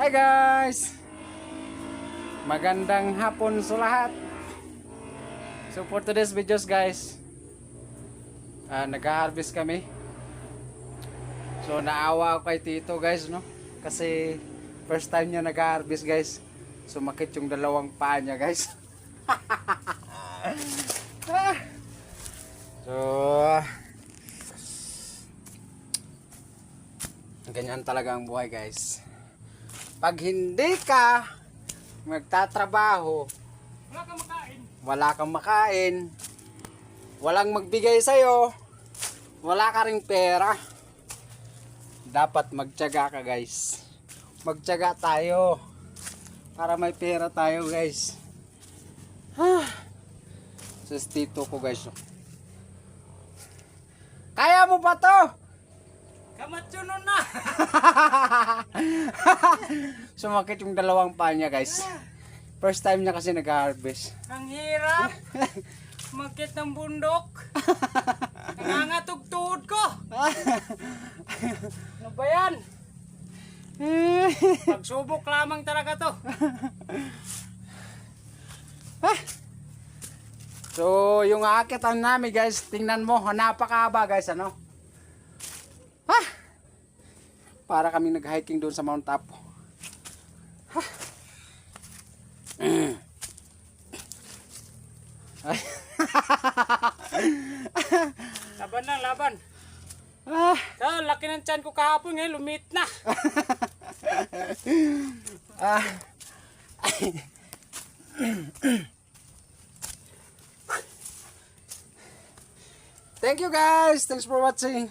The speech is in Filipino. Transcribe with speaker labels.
Speaker 1: Hi guys! Magandang hapon sa lahat. So for today's videos guys, nag-harvest kami. So naawa ako kay Tito guys, no? Kasi first time niya nag-harvest guys. Sumakit yung dalawang paa niya guys. So ganyan talaga ang buhay guys. Pag hindi ka magtatrabaho, wala kang makain, walang magbigay sa'yo, wala ka ring pera. Dapat magtiyaga ka guys. Magtiyaga tayo para may pera tayo guys. Sus Tito ko guys. Kaya mo ba to?
Speaker 2: Kamatsunon na!
Speaker 1: Sumakit yung dalawang paa niya guys. First time niya kasi nag-harvest.
Speaker 2: Ang hirap! Makit ng bundok! Nangangatugtuod ko! Ano ba yan? Pagsubok lamang talaga to.
Speaker 1: So yung aakitan namin guys, tingnan mo, napakahaba guys, ano? Para kami nag-hiking doon sa Mount Apo.
Speaker 2: Laban na, laban. Laki ng tiyan ko kahapon, lumit na.
Speaker 1: Thank you guys. Thanks for watching.